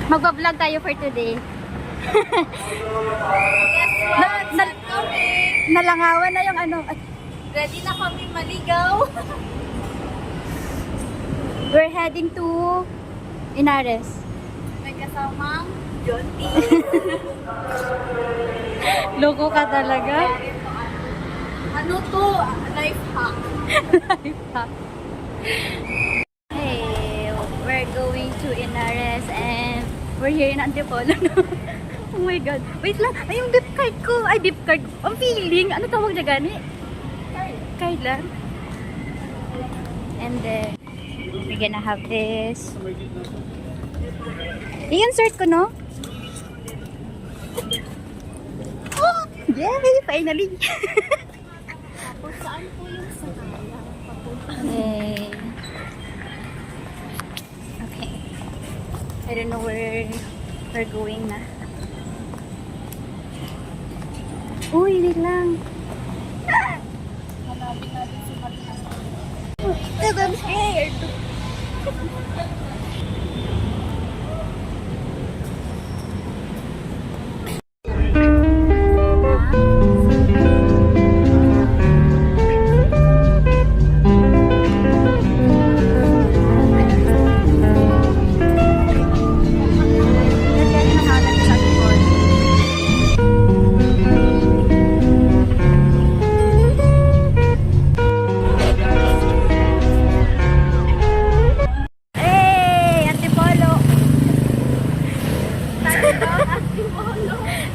Magbablog tayo for today. Nalangawan na yung ano. Ready na kami maligaw. We're heading to Inares. May kasamang John T. Loko ka talaga. Ano to? Life hack. Life hack. Hey, we're going to Inares and we're here in Antipolo. Oh my God. Wait lang. Ay, yung beep card ko. Ay, beep card. Ang feeling. Ano tawag na gani? Card lang. And then, we're gonna have this. I-insert ko, no? Oh! Yay! Finally! Tapos saan po yung sanaya? Papunta. Yay! Okay. I don't know where we're going na. Uy, wait lang. Hanapin natin si Marta. I'm scared.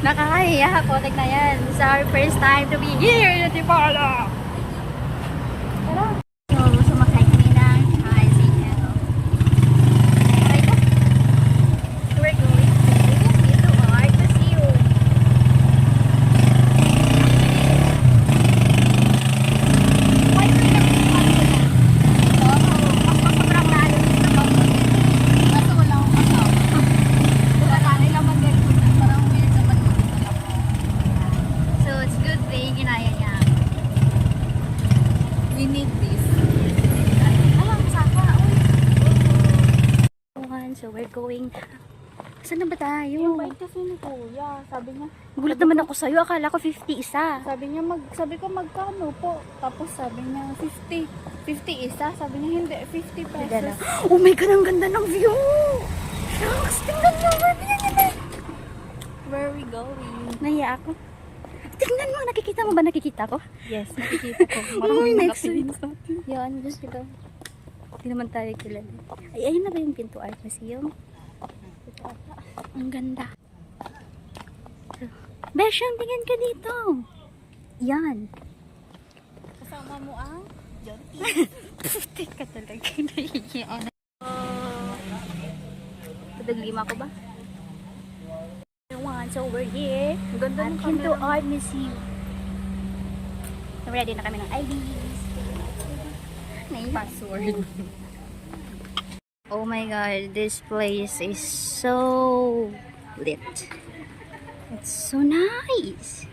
Nakakahiya ako. Tignan yan. It's our first time to be here in Antipolo. Tara. So, sumakay kami ng tricycle. Right na. We're going to Art Museum. Why do we have to go to sobrang lalo dito ba? Kaso wala akong kasama. Wala tayo lang mag-record. Parang may naman mag-record ako. So, it's good thing ginaya niya. We need this. Alam, saka. So, we're going. Saan na ba tayo? Yung bike kasi ni Kuya, sabi niya, Gulat naman ako sa'yo. Akala ko 50 isa. sabi ko magkano po? Tapos sabi niya 50. 50 isa? Sabi niya hindi, 50 pesos. Oh my God, ang ganda ng view! Shucks, tingnan mo. Where are we going? Nahiya ako. Tingnan mo, nakikita mo ba? Nakikita ko? Yes, nakikita ko. Maraming next nakatingin week. sa atin. Yan, just ito. Hindi naman tayo kilala. Ay, ayun na ba yung Pinto Art Museum? Ang ganda. So, Beshang, tingin ka dito. Yan. Kasama mo ang John T. Putik ka talaga. Nahihiyan. Padaglima ko ba? Once over here. Ang ganda At ng Pinto camera. Art Museum. Ready na kami ng IDs. Password. Oh my God, this place is so lit. It's so nice.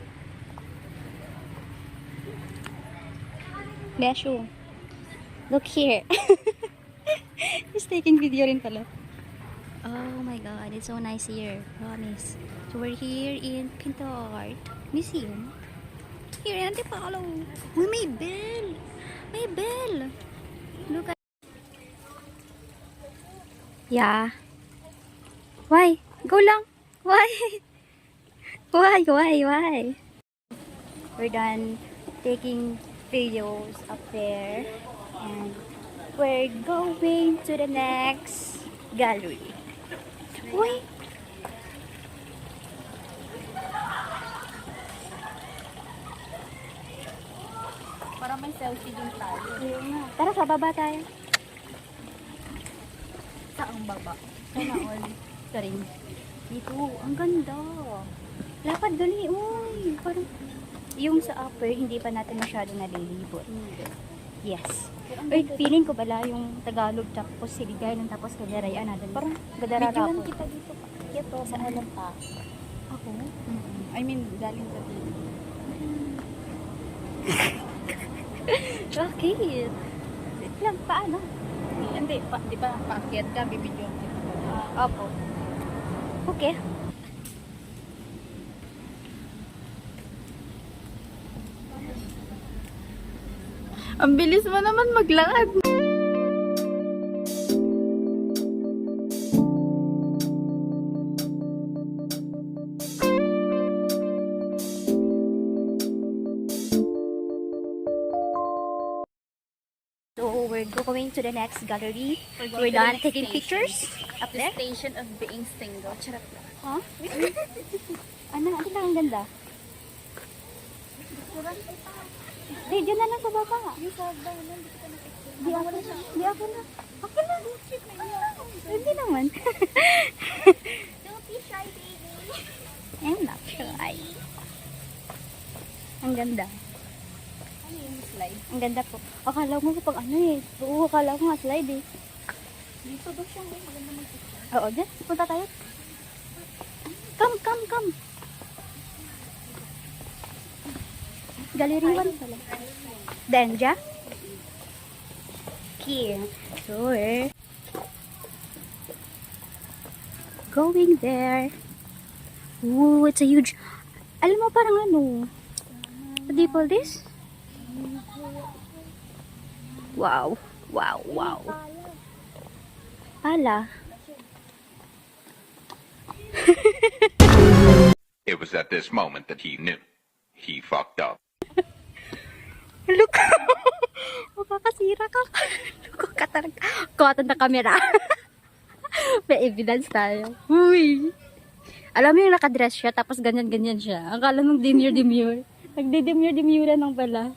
Beshu, look here. He's taking video rin pala. Oh my God, it's so nice here. Promise. So we're here in Pinto Art Museum. Here in Antipolo. We may bell. May bell. Look at. Yeah. Why? Go lang. Why? Why? We're done taking videos up there. And we're going to the next gallery. Why? Para may selfie din tayo. Ayun nga. Tara, sa baba tayo. Saang baba? Sana all. Sorry. Dito, ang ganda. Lapad dali, uy. Parang, yung sa upper, hindi pa natin masyado nalilibot. Yes. Uy, feeling ko bala yung Tagalog tapos Siligayan tapos Kadarayaan natin. Parang Gadarara Bigyan po. kita dito. Ito, sa alam pa. Ako? I mean, galing sa dito. Bakit? Wait lang, paano? Hindi, di ba, paakyat ka, bibidyo kita. Opo. Okay. Ang bilis mo naman maglakad. So we're going to the next gallery. We're done taking pictures up there. Station of being single. Charot lang. Huh? Ano lang ang ganda? Di, dyan na lang sa baba. Yung sa banan, hindi kita na-picture. Di ako na. Di ako na. Okay na. Hindi naman. Don't be shy, baby. I'm not shy. Ang ganda. Ano yung slide? Ang ganda po. Akala mo pag ano eh. Oo, akala ko nga slide eh. Dito ba siya? Maganda mag-picture. Oo, dyan. Punta tayo. Come, come, come. Gallery 1 pala. Danja? Here. So we're going there. Ooh, it's a huge... Alam mo parang ano? What do you call this? Wow. Wow, wow. Pala. It was at this moment that he knew. He fucked up. Look. Makakasira ka. Look ka talaga. Kuha na camera. May evidence tayo. Uy. Alam mo yung nakadress siya, tapos ganyan-ganyan siya. Ang kala mong demure-demure. Nagde-demure-demure nang pala.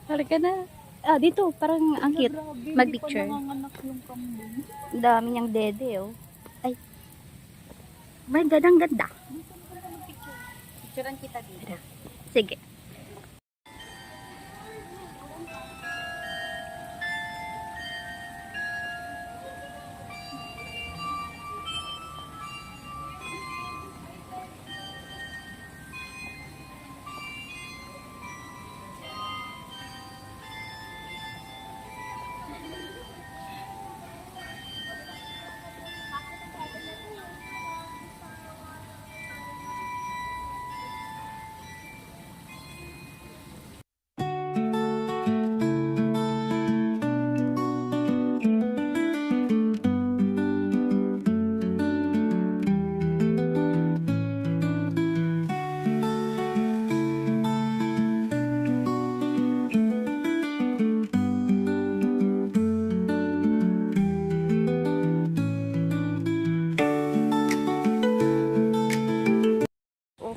Talaga na. Ah, dito. Parang ang cute. Mag-picture. Nanganganak yung kambing. Ang dami niyang dede, oh. Ay. May gandang-ganda. Picturean kita dito. Sige.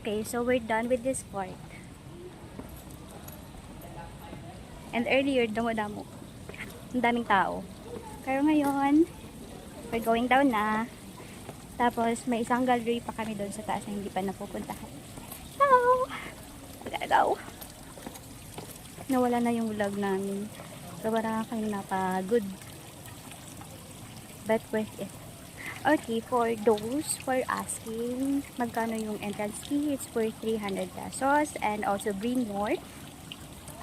Okay, so we're done with this part. And earlier, damo-damo. Ang daming tao. Pero ngayon, we're going down na. Tapos, may isang gallery pa kami doon sa taas na hindi pa napupuntahan. So, we gotta go. Nawala na yung vlog namin. So, parang kami napagod. But worth it. Okay, for those for asking magkano yung entrance fee, it's for 300 pesos and also bring your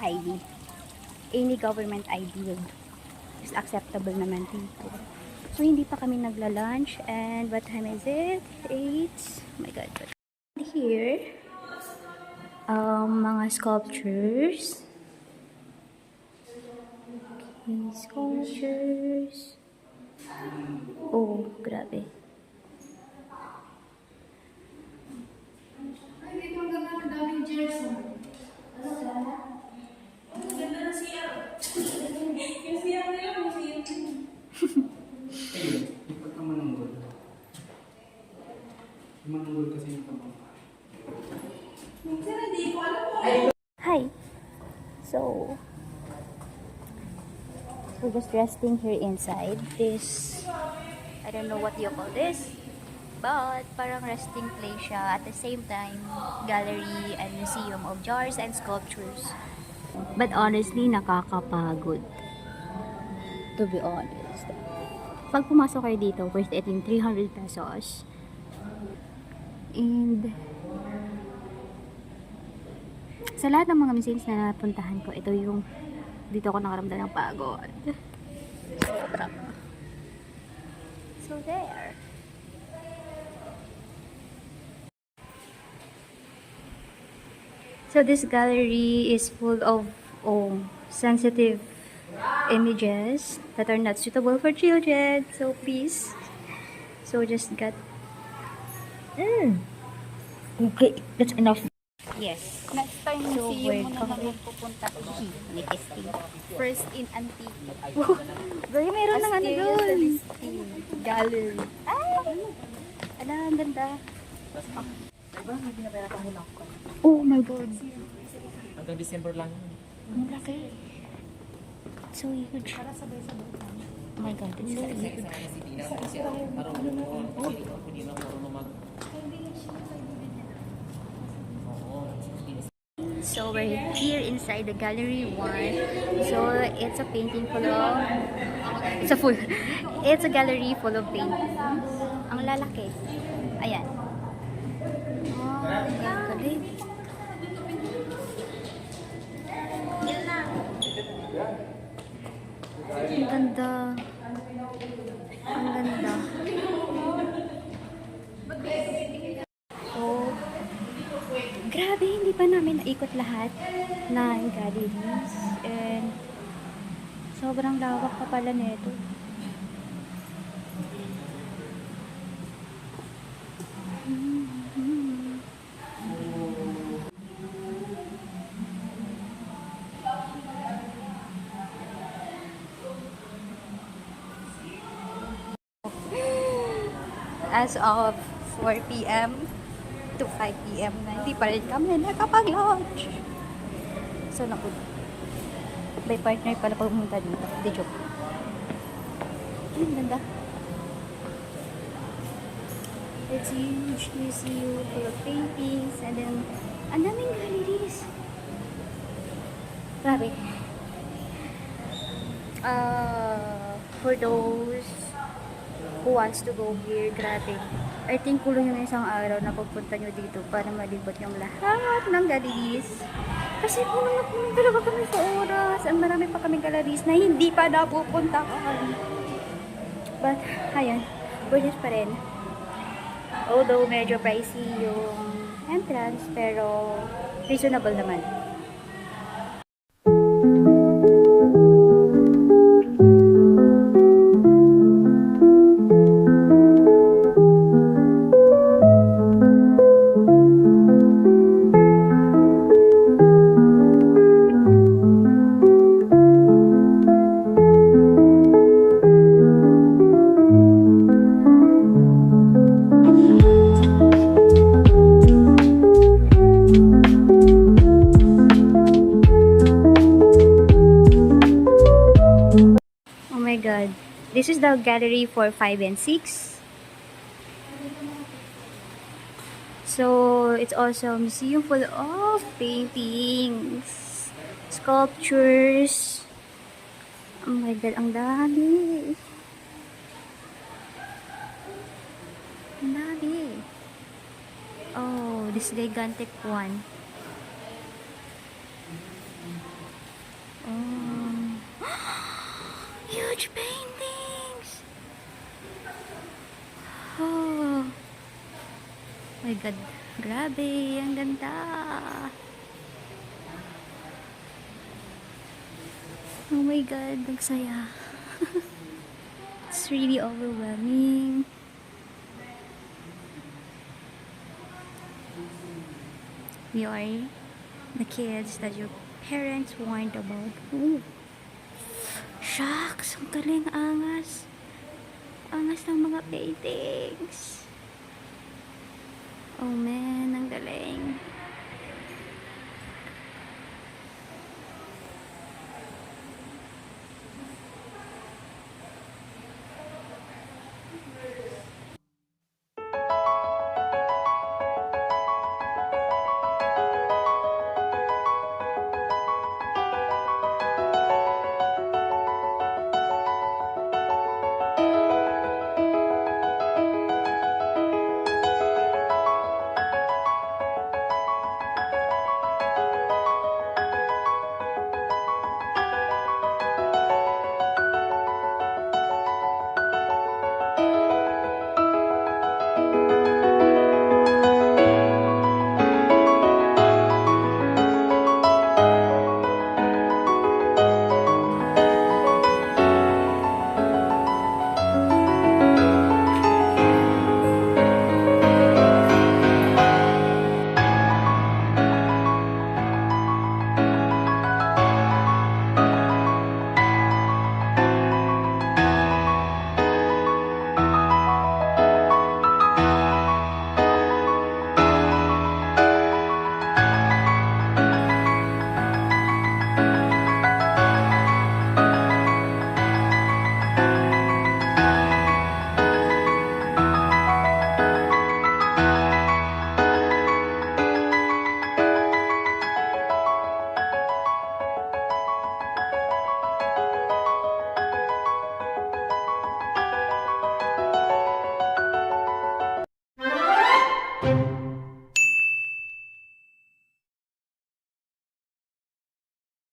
ID. Any government ID is acceptable naman dito. So, hindi pa kami nagla-lunch and what time is it? 8. Oh my God. Here, mga sculptures. Okay, sculptures. Oh, grabe. Pagkamanunggol. Manunggol kasi yung kamay. Hi. So, we're just resting here inside this, I don't know what you call this, but parang resting place siya. At the same time, gallery and museum of jars and sculptures. But honestly, nakakapagod. To be honest. Pag pumasok kayo dito, worth it yung 300 pesos. And sa lahat ng mga museums na napuntahan ko, ito yung dito ako nakaramdam ng pagod. Sobra. So there. So this gallery is full of sensitive images that are not suitable for children. So please, so just get. Okay, that's enough. Yes. Next time, So, museum mo we're na naman going- pupunta. May testing. First in Antique. Girl, meron ng ano Astia doon. Celestine Gallery. Ala, ang ganda. Oh my God. Hanggang December lang yun. Ang laki. So huge. Oh my God, it's so huge. So we're here inside the gallery 1. So it's a painting full of it's a gallery full of paintings. Ang lalaki. Ayan. Oh, ang galing. Ang ganda. Ang ganda. So, grabe, hindi pa namin naikot lahat ng galleries. And, sobrang lawak pa pala nito. As of 4 p.m. to 5 p.m. na hindi pa rin kami nakapag-lunch. So, may partner pala pumunta dito. Hindi, joke. Ang ganda. It's huge museum full of paintings and then ang daming galleries. Grabe. For those who wants to go here, grabe. I think kulang yung isang araw na pupunta nyo dito para malibot yung lahat ng galleries. Kasi puno na puno talaga kami sa oras. Ang marami pa kami galleries na hindi pa napupuntahan. But, ayun, worth it pa rin. Although medyo pricey yung entrance, pero reasonable naman. Oh my God. This is the gallery for 5 and 6. So, it's also a museum full of paintings, sculptures. Oh my God, ang dami. Ang dami. Oh, this gigantic one. Oh. Huge paintings! Oh my God, grabe, ang ganda. Oh my God, ang saya. It's really overwhelming. We are the kids that your parents warned about. Ooh. Shucks, ang galing, angas. Angas ng mga paintings. Oh man, ang galing.